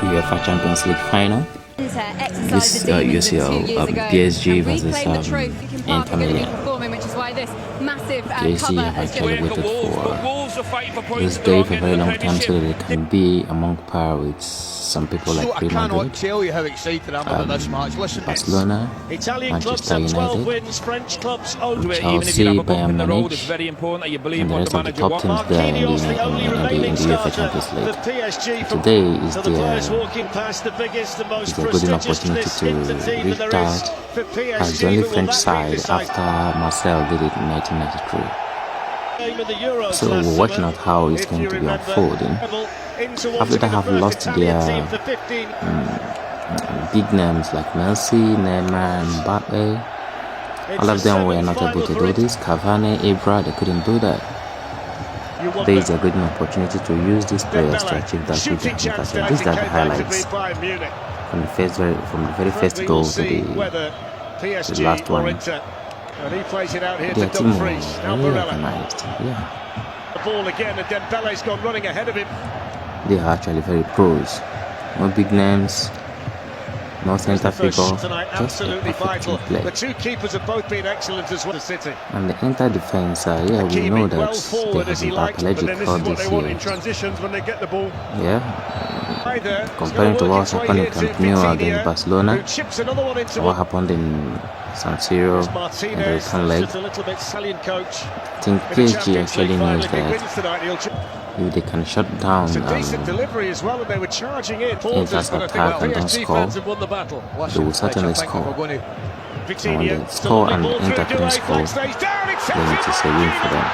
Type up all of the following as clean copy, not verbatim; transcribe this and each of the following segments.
UEFA Champions League final. This UCL PSG versus Inter Milan. PSG have actually waited for this day for a very long time so that they can be among par with some people like Real Madrid, Barcelona, Manchester United, Chelsea, Bayern Munich, and the rest of the top teams there in the UEFA Champions League. Today is their golden opportunity to restart as the only French side after Marseille did it in 1993. So we're watching out how it's going to be unfolding. After they have lost their big names like Messi, Neymar, and Mbappe, all of them were not able to do this. Cavani, Ibra, they couldn't do that. There is a good opportunity to use these players to achieve that which they have. These are the highlights from the very first goal to the last one. Their team was really organized. Yeah. The ball again, and Dembele's gone running ahead of him. They are actually very pros. No big names, no centre figure, just a perfect team play. The two keepers have both been excellent as well. City. And the Inter defense, yeah, we know that they have been apologetic for this year. Yeah. Comparing to what happened in Camp Nou against Barcelona, what happened in San Siro in the return leg, I think PSG actually knows that if they can shut down Inter's attack and don't score, they will certainly score. And when they score and Inter couldn't score, then it is a win for them.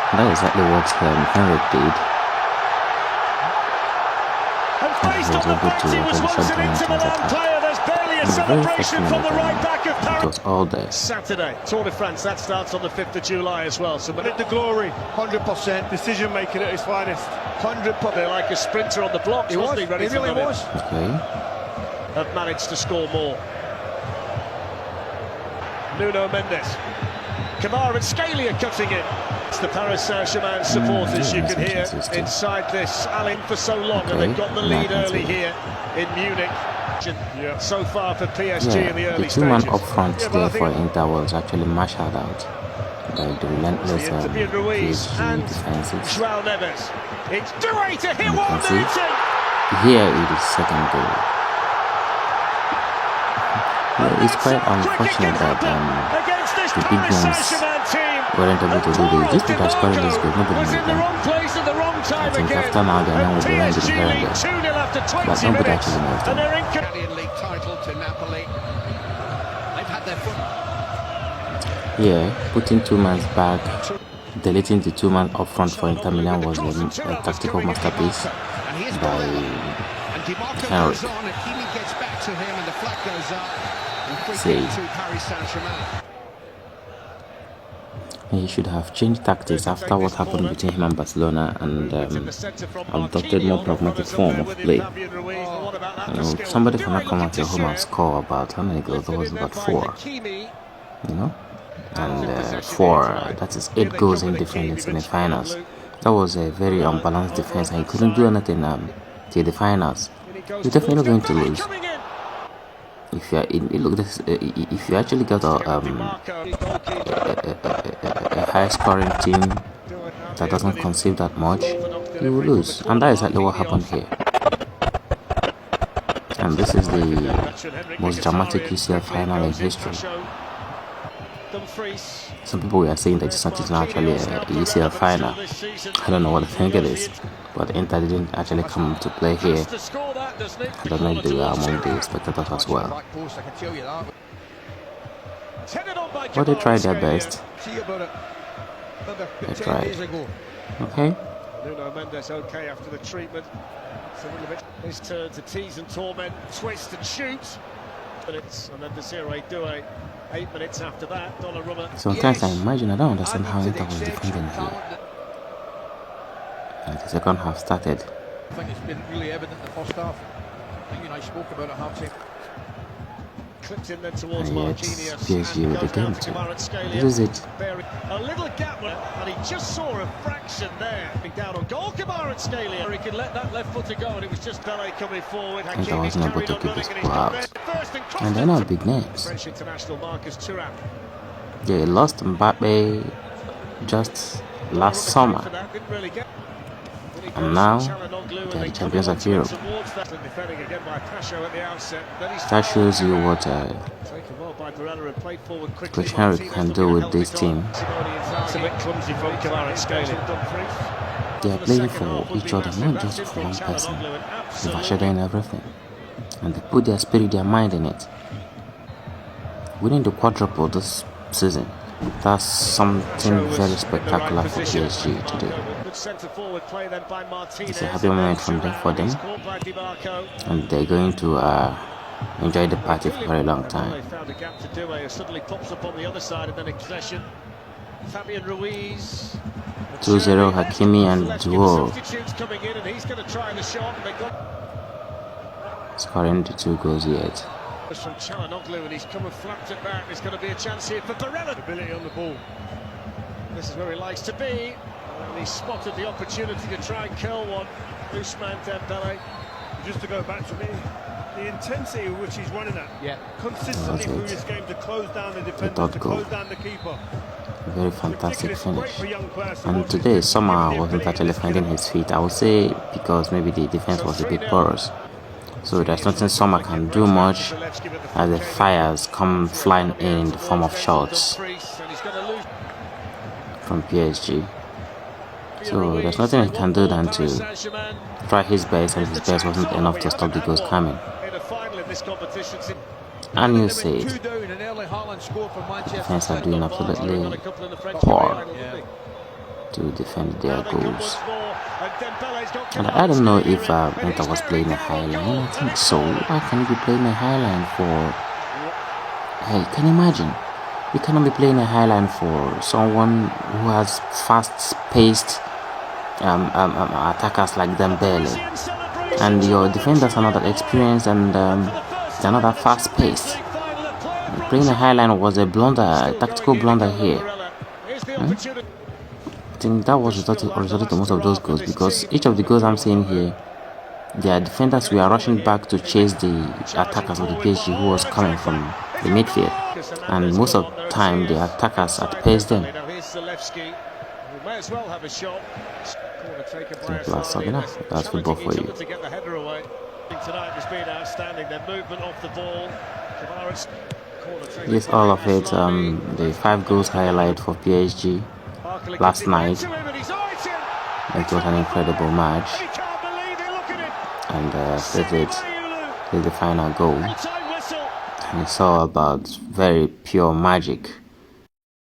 And that is exactly what Henrik did. And he was able to shut down Inter's attack. In the very first minute, it was all there. Saturday, Tour de France, that starts on the 5th of July as well. So, but the glory, 100% decision making at his finest. 100%. They're like a sprinter on the blocks. He was. He really was. Okay. Have managed to score more. Nuno Mendes, Kamara and Scalia cutting in. It's the Paris Saint-Germain supporters you can hear inside this alley for so long, and they've got the lead early here in Munich. So far for PSG in the early stages. The two-man up front there for Inter was actually marshaled out by the relentless PSG defenses. It's Doué to hit one. Here it is second goal. Yeah, it's quite unfortunate that the big names weren't able to do this. These people are scoring this goal, nobody knows them. I think after now they know we'll be running here and there, but nobody actually knows them. Yeah, putting two men back, deleting the two men up front for Inter Milan was a tactical masterpiece by Henrik. See, he should have changed tactics after what happened between him and Barcelona and adopted more pragmatic form of play. You know, somebody cannot come at your home and score about how many goals? There was about 4. You know, and 4, that is 8 goals in defense in semi-finals. That was a very unbalanced defense, and he couldn't do anything till the finals. You're definitely going to lose. If you if you actually got a high-scoring team that doesn't concede that much, you will lose, and that is exactly what happened here. And this is the most dramatic UCL final in history. Some people were saying that it's not actually a UCL final. I don't know what I think it is, but Inter didn't actually come to play here. I don't know if they were among the spectators as well. But they tried their best. They tried. Okay. Nuno Mendes okay after the treatment. It's a little bit his turn to tease and torment, twist and shoot. And then Desiree Doué. 8 minutes after that, Donnarumma. Sometimes I imagine, I don't understand how Inter was defending here. And the second half started. I think it's been really evident in the first half. I think I spoke about it half time. Clipped in then towards and yet Marquinhos, PSG with the game too. This is it. A little gap, and he just saw a fraction there. Down on goal, Kvaratskhelia. He could let that left footer go, and it was just Pele coming forward. And I wasn't able to keep his ball out. And they're not big names. French international Marcus Thuram. They lost Mbappe just last summer, and now they're the champions of Europe. That shows you what Coach Henry can do with this team. They are playing for each other, not just for one person. They're overshadowing everything, and they put their spirit, their mind in it. Winning the quadruple this season, that's something very spectacular for PSG today. It's a happy moment for them, and they're going to enjoy the party for a very long time. 2-0 Hakimi and Duo scoring the 2 goals yet. From Çalhanoğlu, and he's come and flapped it back. There's going to be a chance here for Barella. Ability on the ball. This is where he likes to be, and he spotted the opportunity to try and curl one. Ousmane Dembele. Just to go back to me, the intensity with which he's running at, consistently through this game to close down the defender, to close down the keeper. A very fantastic finish. And today, somehow wasn't actually finding his feet. I would say because maybe the defense was a bit porous. So there's nothing Sommer can do much as the fires come flying in the form of shots from PSG. So there's nothing he can do than to try his best, and his best wasn't enough to stop the goals coming. And you see it. The defense are doing absolutely poor to defend their goals. And I don't know if Inter was playing a high line. I think so. Why can you be playing a high line for... Hey, can you imagine? You cannot be playing a high line for someone who has fast-paced attackers like Dembele. And your defenders are not that experienced, and they're not that fast-paced. Playing a high line was a blunder, a tactical blunder here. I think that was resulted to most of those goals, because each of the goals I'm seeing here, their defenders were rushing back to chase the attackers of the PSG who was coming from the midfield, and most of the time the attackers outpaced them. That's football for you. Yes, all of it. The 5 goals highlight for PSG last night. It was an incredible match, and this is the final goal. And it's all about very pure magic.